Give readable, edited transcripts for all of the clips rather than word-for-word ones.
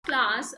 class,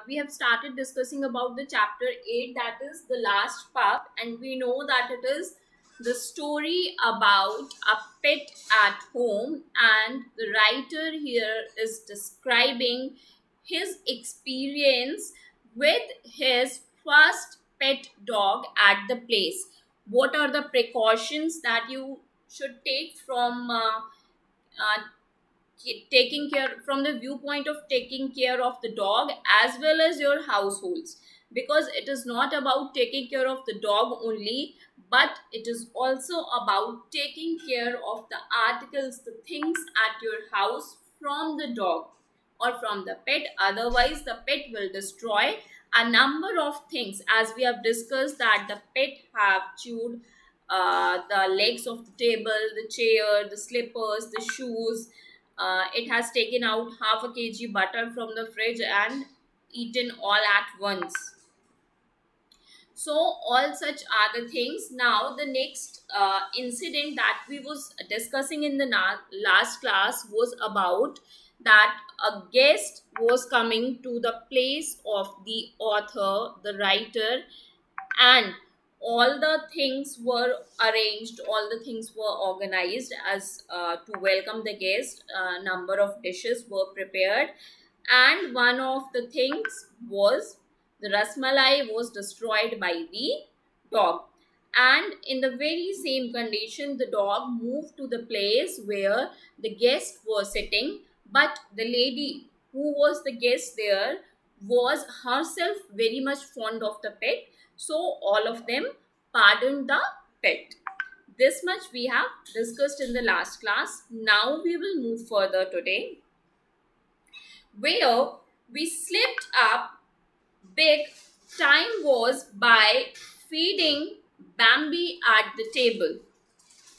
we have started discussing about the chapter 8, that is the last pup, and we know that it is the story about a pet at home, and the writer here is describing his experience with his first pet dog at the place. What are the precautions that you should take from taking care, from the viewpoint of taking care of the dog as well as your households, because it is not about taking care of the dog only, but it is also about taking care of the articles, the things at your house from the dog or from the pet. Otherwise the pet will destroy a number of things, as we have discussed that the pet have chewed the legs of the table, the chair, the slippers, the shoes. It has taken out half a kg butter from the fridge and eaten all at once. So all such are the things. Now the next incident that we was discussing in the last class was about that a guest was coming to the place of the author, the writer, and all the things were arranged, all the things were organized as to welcome the guest. A number of dishes were prepared, and one of the things was the rasmalai was destroyed by the dog. And in the very same condition, the dog moved to the place where the guest was sitting, but the lady who was the guest there was herself very much fond of the pet, so all of them pardoned the pet. This much we have discussed in the last class. Now we will move further today, where we slipped up big time was by feeding Bambi at the table.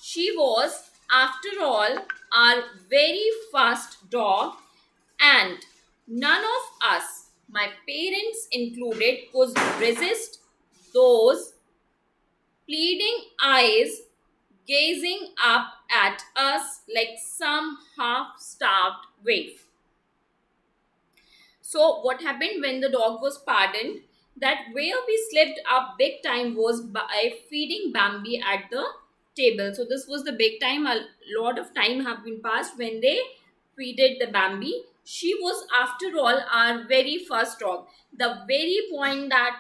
She was, after all, our very first dog, and none of us, my parents included, could resist those pleading eyes gazing up at us like some half-starved waif. So what happened when the dog was pardoned? That where we slipped up big time was by feeding Bambi at the table. So this was the big time. A lot of time have been passed when they feeded the Bambi. She was, after all, our very first dog. The very point that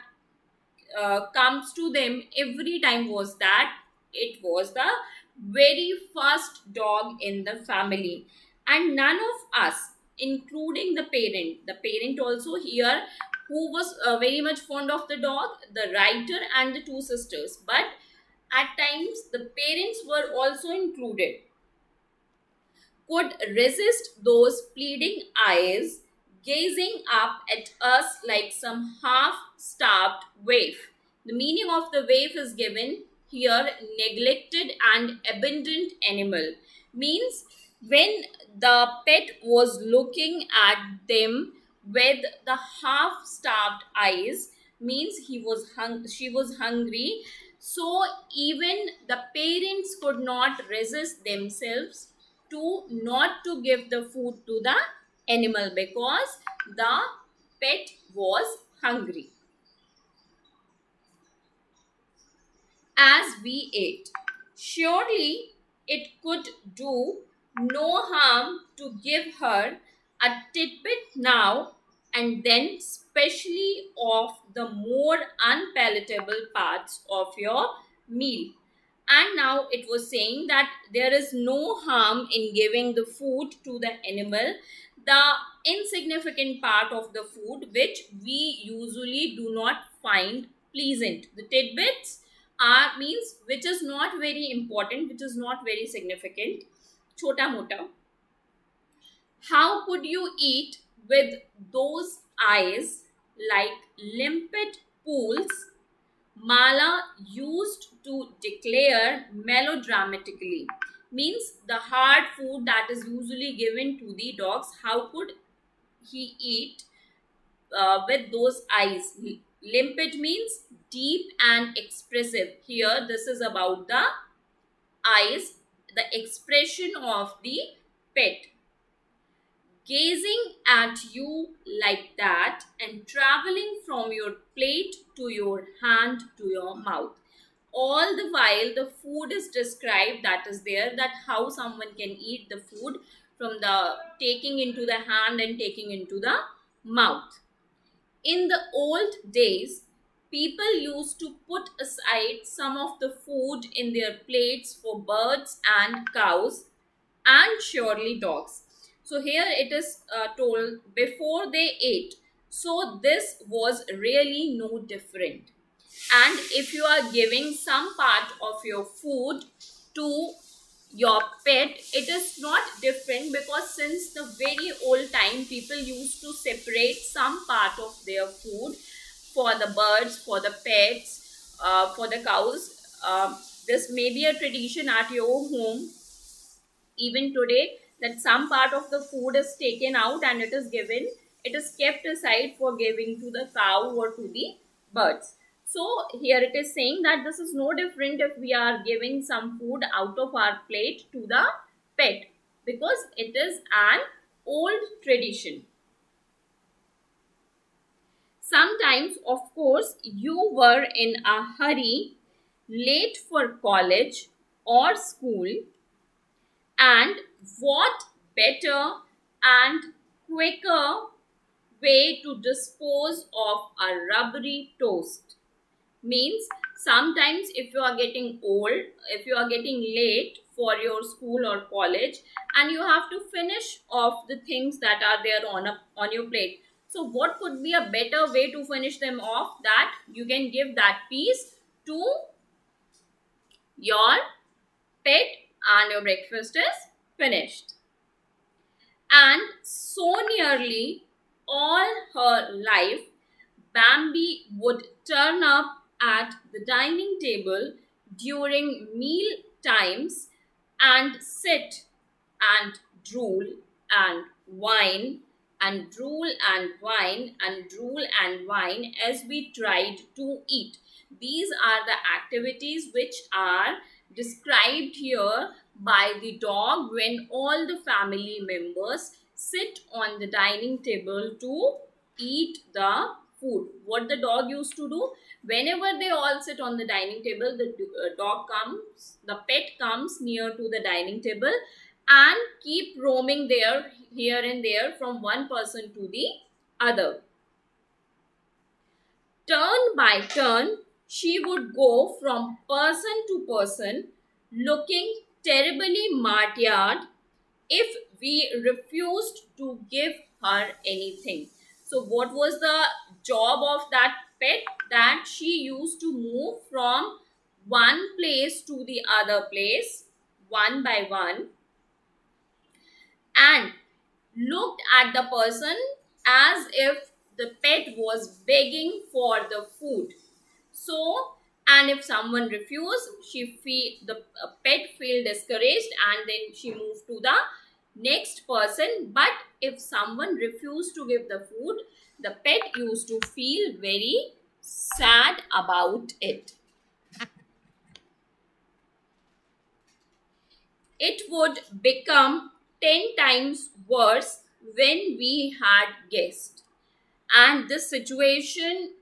comes to them every time was that it was the very first dog in the family, and none of us, including the parent also here, who was very much fond of the dog, the writer and the two sisters, but at times the parents were also included, could resist those pleading eyes gazing up at us like some half-starved waif. The meaning of the waif is given here: neglected and abandoned animal. Means when the pet was looking at them with the half-starved eyes, means she was hungry. So even the parents could not resist themselves to not to give the food to the animal because the pet was hungry. As we ate, surely it could do no harm to give her a tidbit now and then, especially of the more unpalatable parts of your meal. And now it was saying that there is no harm in giving the food to the animal, the insignificant part of the food which we usually do not find pleasant. The tidbits are means which is not very important, which is not very significant, chota mota. How could you eat with those eyes like limpet pools? Mala used to declare melodramatically. Means the hard food that is usually given to the dogs, how could he eat with those eyes? Limpet means deep and expressive. Here this is about the eyes, the expression of the pet. gazing at you like that and traveling from your plate to your hand to your mouth. All the while the food is described, that is there, that how someone can eat the food from the taking into the hand and taking into the mouth. In the old days, people used to put aside some of the food in their plates for birds and cows and surely dogs. So here it is told before they ate. So this was really no different. And if you are giving some part of your food to your pet, it is not different, because since the very old time people used to separate some part of their food for the birds, for the pets, for the cows. This may be a tradition at your home even today, that some part of the food is taken out and it is given, it is kept aside for giving to the cow or to the birds. So here it is saying that this is no different if we are giving some food out of our plate to the pet, because it is an old tradition. Sometimes, of course, you were in a hurry, late for college or school, and what better and quicker way to dispose of a rubbery toast? Means sometimes if you are getting old, if you are getting late for your school or college, and you have to finish off the things that are there on your plate. So what could be a better way to finish them off, that you can give that piece to your pet and your breakfast is finished. And so nearly all her life, Bambi would turn up at the dining table during meal times and sit and drool and whine and drool and whine and drool and whine as we tried to eat. These are the activities which are described here by the dog when all the family members sit on the dining table to eat the food. What the dog used to do, whenever they all sit on the dining table, the pet comes near to the dining table and keep roaming there, here and there, from one person to the other. Turn by turn, she would go from person to person, looking terribly martyred if we refused to give her anything. So what was the job of that pet? That she used to move from one place to the other place, one by one, and looked at the person as if the pet was begging for the food. So, and if someone refused, the pet feel discouraged and then she moved to the next person. But if someone refused to give the food, the pet used to feel very sad about it. It would become 10 times worse when we had guests. And the situation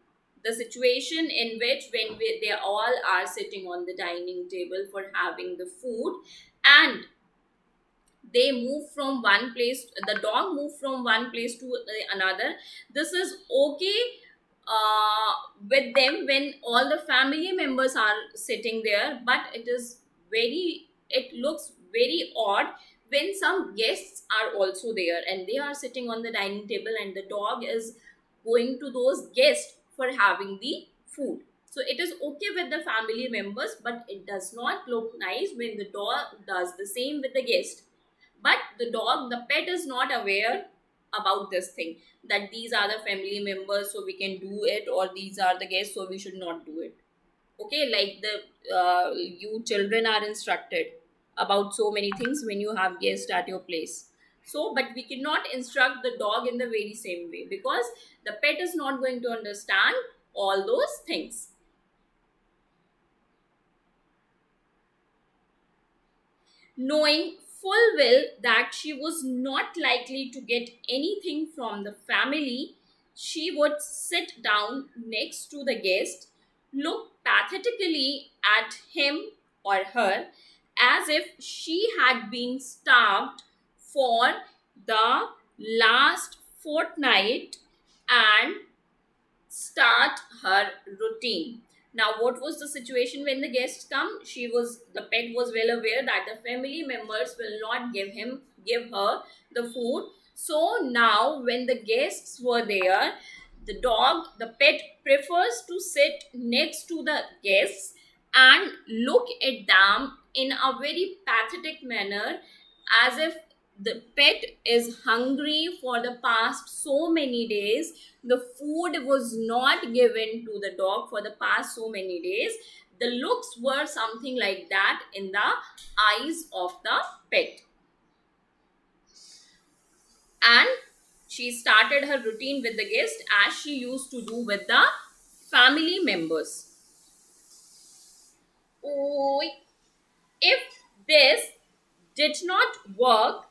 in which they all are sitting on the dining table for having the food, and they move from one place, the dog moved from one place to another. This is okay with them when all the family members are sitting there, but it looks very odd when some guests are also there and they are sitting on the dining table and the dog is going to those guests for having the food. So it is okay with the family members, but it does not look nice when the dog does the same with the guest. But the pet is not aware about this thing, that these are the family members so we can do it, or these are the guests so we should not do it. Okay, like you children are instructed about so many things when you have guests at your place. So, but we cannot instruct the dog in the very same way, because the pet is not going to understand all those things. Knowing full well that she was not likely to get anything from the family, she would sit down next to the guest, look pathetically at him or her as if she had been starved for the last fortnight, and start her routine. Now, what was the situation when the guests come? The pet was well aware that the family members will not give her the food. So now when the guests were there, the pet prefers to sit next to the guests and look at them in a very pathetic manner, as if the pet is hungry for the past so many days. The food was not given to the dog for the past so many days. The looks were something like that in the eyes of the pet. And she started her routine with the guest as she used to do with the family members. Oh, if this did not work,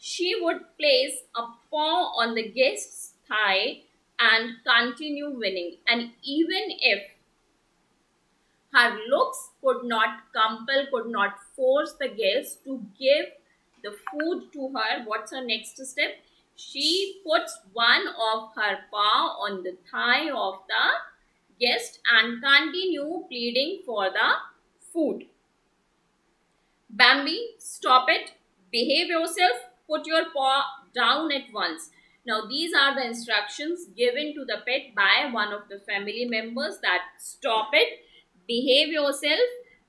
she would place a paw on the guest's thigh and continue winning. And even if her looks could not force the guest to give the food to her, what's her next step? She puts one of her paw on the thigh of the guest and continue pleading for the food. Bambi, stop it. Behave yourself. Put your paw down at once. Now, these are the instructions given to the pet by one of the family members, that stop it, behave yourself,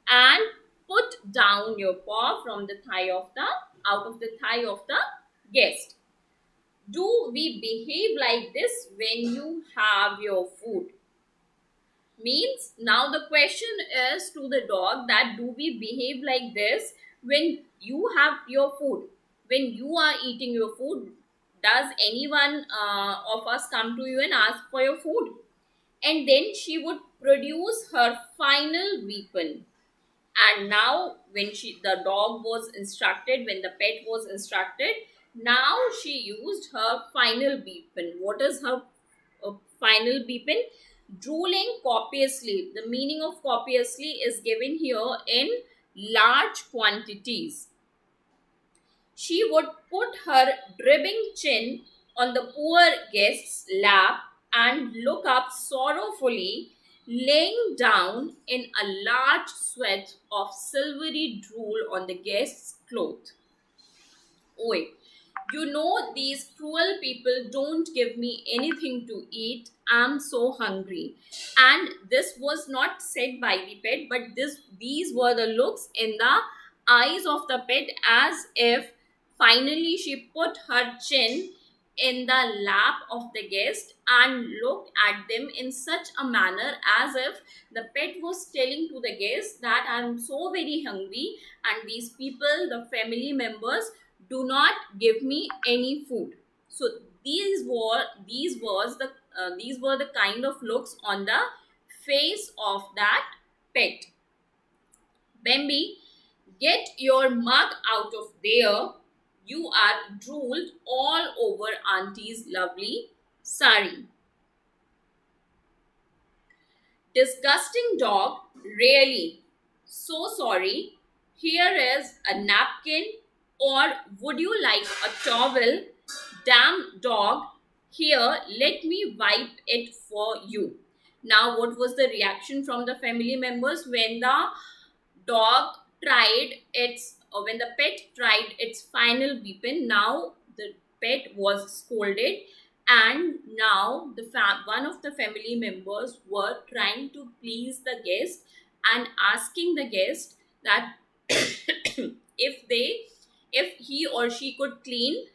and put down your paw from the thigh of the out of the thigh of the guest. Do we behave like this when you have your food? Means now the question is to the dog that do we behave like this when you have your food? When you are eating your food, does anyone of us come to you and ask for your food? And then she would produce her final weapon. And now when the dog was instructed, when the pet was instructed, now she used her final weapon. What is her final weapon? Drooling copiously. The meaning of copiously is given here in large quantities. She would put her dripping chin on the poor guest's lap and look up sorrowfully, laying down in a large sweat of silvery drool on the guest's cloth. Oi, you know these cruel people don't give me anything to eat. I'm so hungry. And this was not said by the pet, but these were the looks in the eyes of the pet, as if finally she put her chin in the lap of the guest and looked at them in such a manner as if the pet was telling to the guest that I'm so very hungry and these people, the family members, do not give me any food. So these were the kind of looks on the face of that pet. Bambi, get your mug out of there. You are drooled all over auntie's lovely sari. Disgusting dog, really. So sorry. Here is a napkin, or would you like a towel? Damn dog, here, let me wipe it for you. Now, what was the reaction from the family members when the dog when the pet tried its final weapon? Now the pet was scolded, and now one of the family members were trying to please the guest and asking the guest that if he or she could clean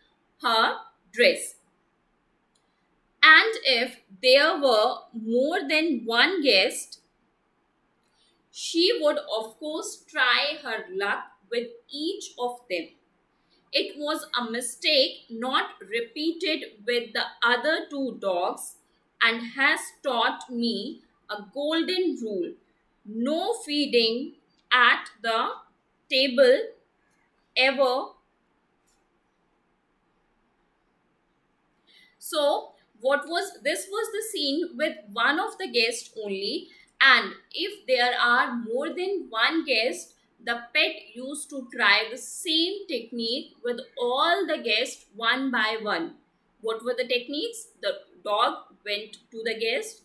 her dress. And if there were more than one guest, she would of course try her luck with each of them. It was a mistake not repeated with the other two dogs and has taught me a golden rule: no feeding at the table ever So this was the scene with one of the guests only, and if there are more than one guest, the pet used to try the same technique with all the guests one by one. What were the techniques? The dog went to the guest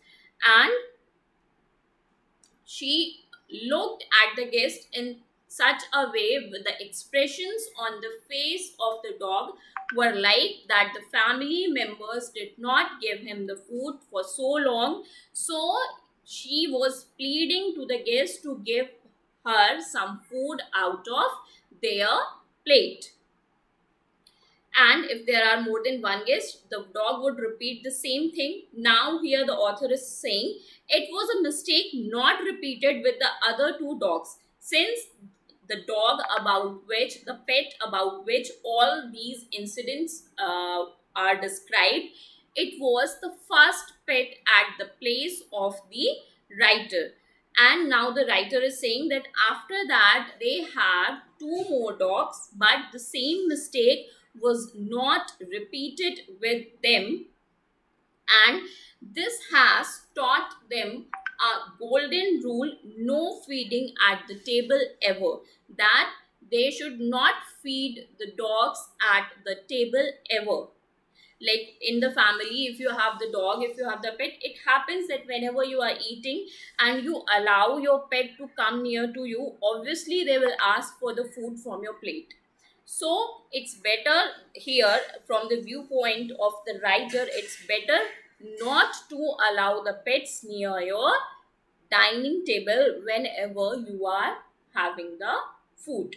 and she looked at the guest in such a way with the expressions on the face of the dog were like that the family members did not give him the food for so long. So she was pleading to the guest to give her some food out of their plate. And if there are more than one guest, the dog would repeat the same thing. Now here the author is saying it was a mistake not repeated with the other two dogs, since the dog about which, the pet about which all these incidents are described, it was the first pet at the place of the writer. And now the writer is saying that after that they had two more dogs, but the same mistake was not repeated with them, and this has taught them a golden rule: no feeding at the table ever, that they should not feed the dogs at the table ever. Like in the family, if you have the dog, if you have the pet, it happens that whenever you are eating and you allow your pet to come near to you, obviously they will ask for the food from your plate. So it's better here, from the viewpoint of the writer, it's better not to allow the pets near your dining table whenever you are having the food.